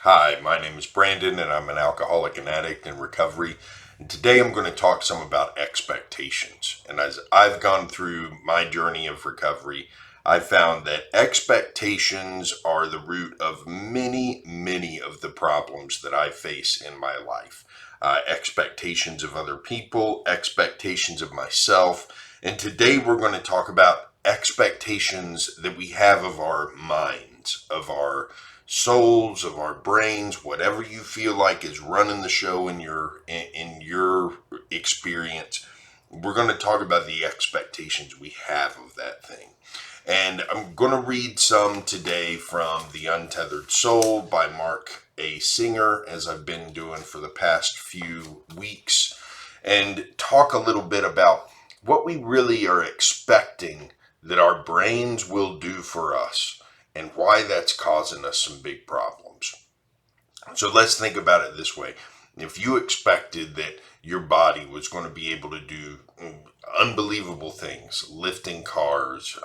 Hi, my name is Brandon and I'm an alcoholic and addict in recovery. And today I'm going to talk some about expectations. And as I've gone through my journey of recovery, I found that expectations are the root of many of the problems that I face in my life. Expectations of other people, expectations of myself. And today we're going to talk about expectations that we have of our minds, of our souls, of our brains, whatever you feel like is running the show in your experience. We're going to talk about the expectations we have of that thing. And I'm going to read some today from The Untethered Soul by Mark A. Singer, as I've been doing for the past few weeks, and talk a little bit about what we really are expecting that our brains will do for us and why that's causing us some big problems. So let's think about it this way. If you expected that your body was going to be able to do unbelievable things, lifting cars,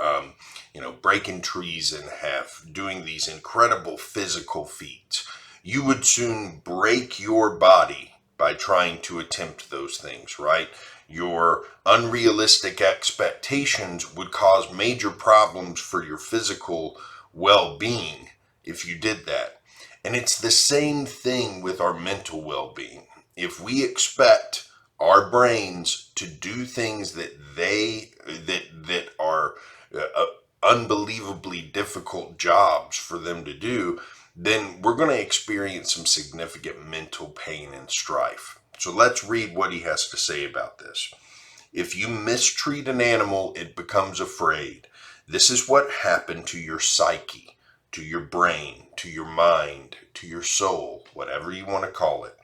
breaking trees in half, doing these incredible physical feats, you would soon break your body by trying to attempt those things, right? Your unrealistic expectations would cause major problems for your physical well-being if you did that. And it's the same thing with our mental well-being. If we expect our brains to do things that are unbelievably difficult jobs for them to do, then we're going to experience some significant mental pain and strife. So let's read what he has to say about this. If you mistreat an animal, it becomes afraid. This is what happened to your psyche, to your brain, to your mind, to your soul, whatever you want to call it.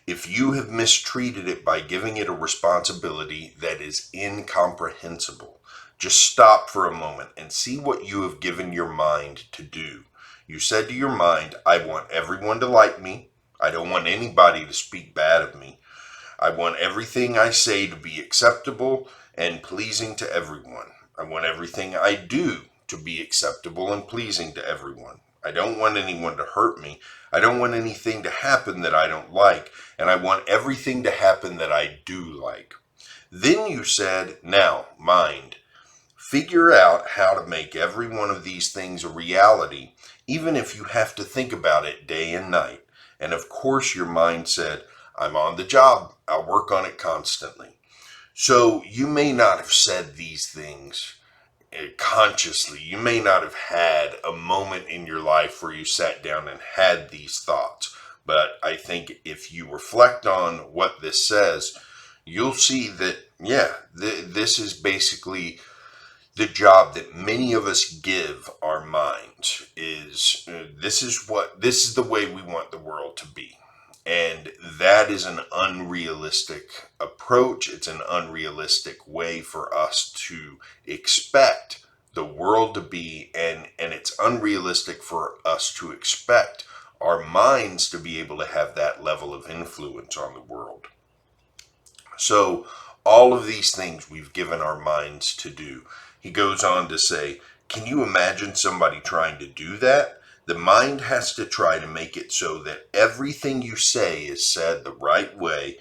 If you have mistreated it by giving it a responsibility that is incomprehensible, just stop for a moment and see what you have given your mind to do. You said to your mind, I want everyone to like me. I don't want anybody to speak bad of me. I want everything I say to be acceptable and pleasing to everyone. I want everything I do to be acceptable and pleasing to everyone. I don't want anyone to hurt me. I don't want anything to happen that I don't like. And I want everything to happen that I do like. Then you said, now, mind, figure out how to make every one of these things a reality, even if you have to think about it day and night. And of course, your mind said, I'm on the job. I'll work on it constantly. So you may not have said these things consciously. You may not have had a moment in your life where you sat down and had these thoughts. But I think if you reflect on what this says, you'll see that, this is basically the job that many of us give our minds is this is the way we want the world to be. And that is an unrealistic approach. It's an unrealistic way for us to expect the world to be, and it's unrealistic for us to expect our minds to be able to have that level of influence on the world. So all of these things we've given our minds to do. He goes on to say, can you imagine somebody trying to do that? The mind has to try to make it so that everything you say is said the right way,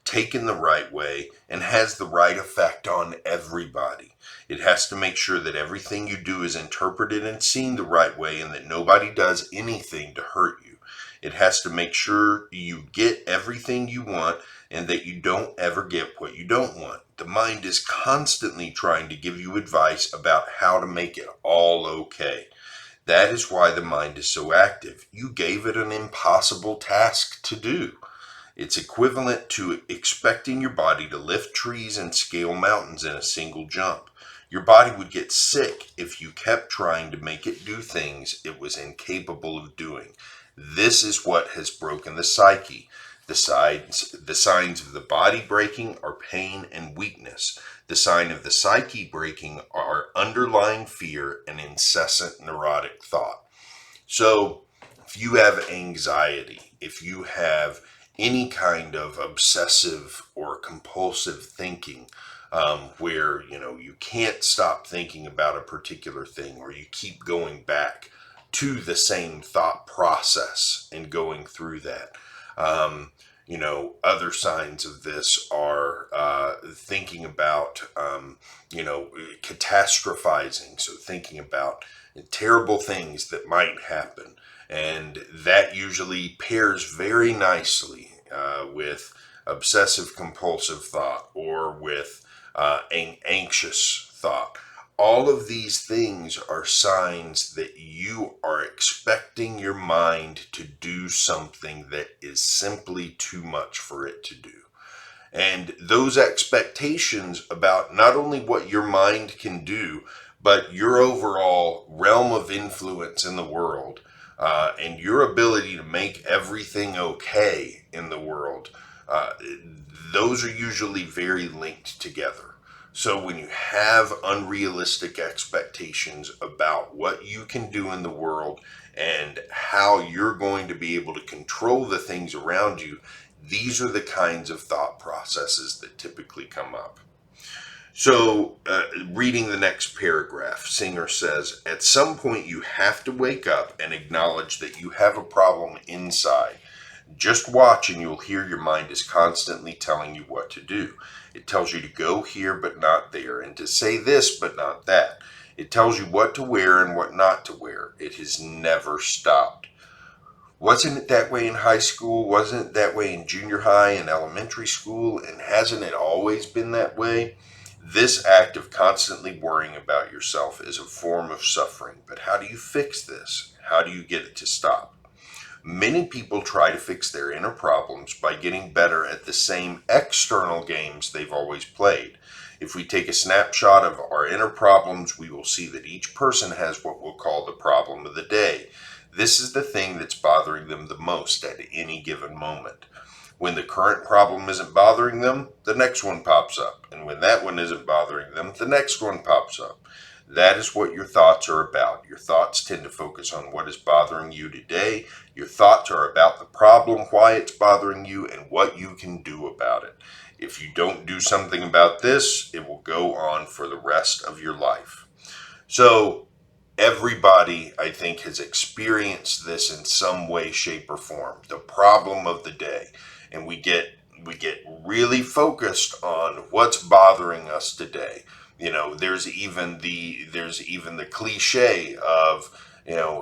taken the right way, and has the right effect on everybody. It has to make sure that everything you do is interpreted and seen the right way and that nobody does anything to hurt you. It has to make sure you get everything you want and that you don't ever get what you don't want. The mind is constantly trying to give you advice about how to make it all okay. That is why the mind is so active. You gave it an impossible task to do. It's equivalent to expecting your body to lift trees and scale mountains in a single jump. Your body would get sick if you kept trying to make it do things it was incapable of doing. This is what has broken the psyche. The signs of the body breaking are pain and weakness. The sign of the psyche breaking are underlying fear and incessant neurotic thought. So, if you have anxiety, if you have any kind of obsessive or compulsive thinking, where you can't stop thinking about a particular thing, or you keep going back to the same thought process and going through that. Other signs of this are thinking about, catastrophizing. So thinking about terrible things that might happen. And that usually pairs very nicely with obsessive compulsive thought or with anxious thought. All of these things are signs that you are expecting your mind to do something that is simply too much for it to do. And those expectations about not only what your mind can do, but your overall realm of influence in the world, and your ability to make everything okay in the world, uh, those are usually very linked together. So when you have unrealistic expectations about what you can do in the world and how you're going to be able to control the things around you, these are the kinds of thought processes that typically come up. So, reading the next paragraph, Singer says, at some point you have to wake up and acknowledge that you have a problem inside. Just watch and you'll hear your mind is constantly telling you what to do. It tells you to go here but not there, and to say this but not that. It tells you what to wear and what not to wear. It has never stopped. Wasn't it that way in high school? Wasn't it that way in junior high and elementary school? And hasn't it always been that way? This act of constantly worrying about yourself is a form of suffering. But how do you fix this? How do you get it to stop? Many people try to fix their inner problems by getting better at the same external games they've always played. If we take a snapshot of our inner problems, we will see that each person has what we'll call the problem of the day. This is the thing that's bothering them the most at any given moment. When the current problem isn't bothering them, the next one pops up. And when that one isn't bothering them, the next one pops up. That is what your thoughts are about. Your thoughts tend to focus on what is bothering you today. Your thoughts are about the problem, why it's bothering you, and what you can do about it. If you don't do something about this, it will go on for the rest of your life. So, everybody, I think, has experienced this in some way, shape, or form. The problem of the day. And we get really focused on what's bothering us today. There's even the cliche of,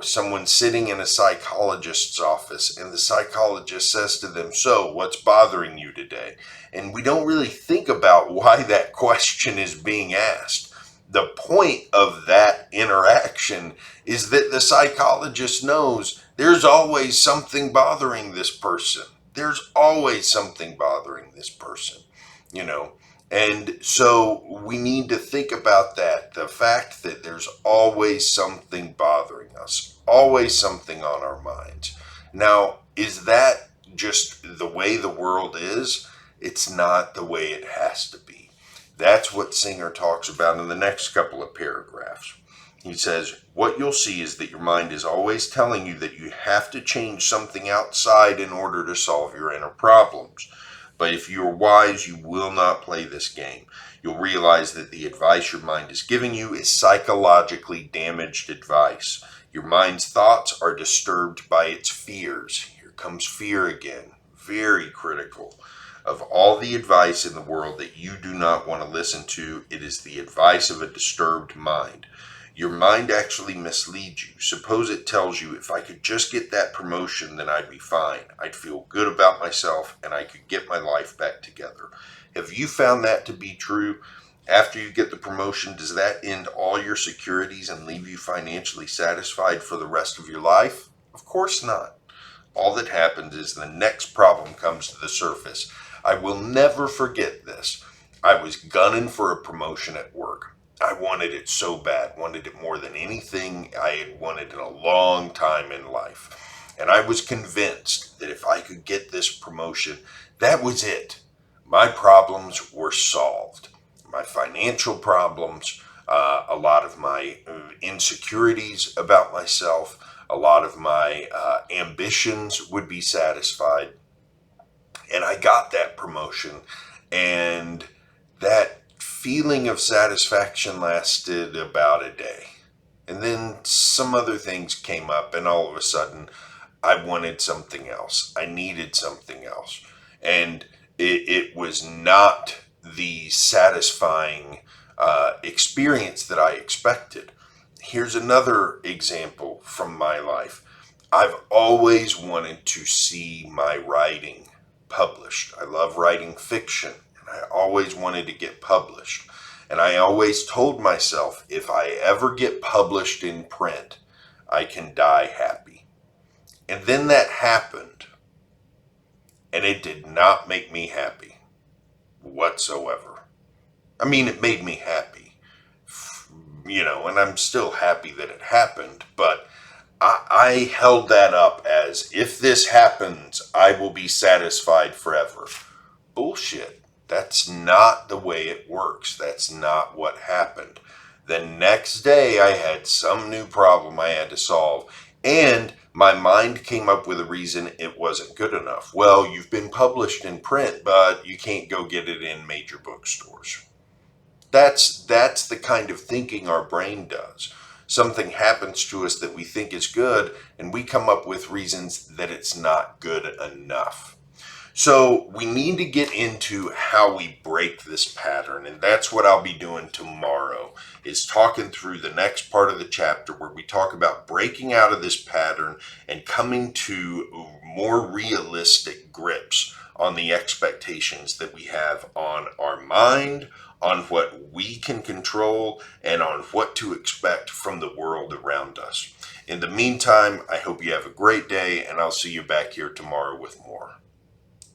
someone sitting in a psychologist's office and the psychologist says to them, so what's bothering you today? And we don't really think about why that question is being asked. The point of that interaction is that the psychologist knows there's always something bothering this person. There's always something bothering this person, you know. And so we need to think about that. The fact that there's always something bothering us, always something on our minds. Now, is that just the way the world is? It's not the way it has to be. That's what Singer talks about in the next couple of paragraphs. He says, what you'll see is that your mind is always telling you that you have to change something outside in order to solve your inner problems. But if you're wise, you will not play this game. You'll realize that the advice your mind is giving you is psychologically damaged advice. Your mind's thoughts are disturbed by its fears. Here comes fear again. Very critical. Of all the advice in the world that you do not want to listen to, it is the advice of a disturbed mind. Your mind actually misleads you. Suppose it tells you, if I could just get that promotion, then I'd be fine. I'd feel good about myself and I could get my life back together. Have you found that to be true? After you get the promotion, does that end all your securities and leave you financially satisfied for the rest of your life? Of course not. All that happens is the next problem comes to the surface. I will never forget this. I was gunning for a promotion at work. I wanted it so bad, wanted it more than anything I had wanted in a long time in life. And I was convinced that if I could get this promotion, that was it. My problems were solved. My financial problems, a lot of my insecurities about myself, a lot of my ambitions would be satisfied. And I got that promotion, and that feeling of satisfaction lasted about a day. And then some other things came up, and all of a sudden, I wanted something else. I needed something else. And it was not the satisfying experience that I expected. Here's another example from my life. I've always wanted to see my writing published. I love writing fiction, and I always wanted to get published. And I always told myself, if I ever get published in print, I can die happy. And then that happened, and it did not make me happy whatsoever. I mean, it made me happy, and I'm still happy that it happened, but I held that up as, if this happens, I will be satisfied forever. Bullshit. That's not the way it works. That's not what happened. The next day, I had some new problem I had to solve, and my mind came up with a reason it wasn't good enough. Well, you've been published in print, but you can't go get it in major bookstores. That's the kind of thinking our brain does. Something happens to us that we think is good, and we come up with reasons that it's not good enough. So we need to get into how we break this pattern, and that's what I'll be doing tomorrow, is talking through the next part of the chapter where we talk about breaking out of this pattern and coming to more realistic grips on the expectations that we have on our mind, on what we can control, and on what to expect from the world around us. In the meantime, I hope you have a great day, and I'll see you back here tomorrow with more.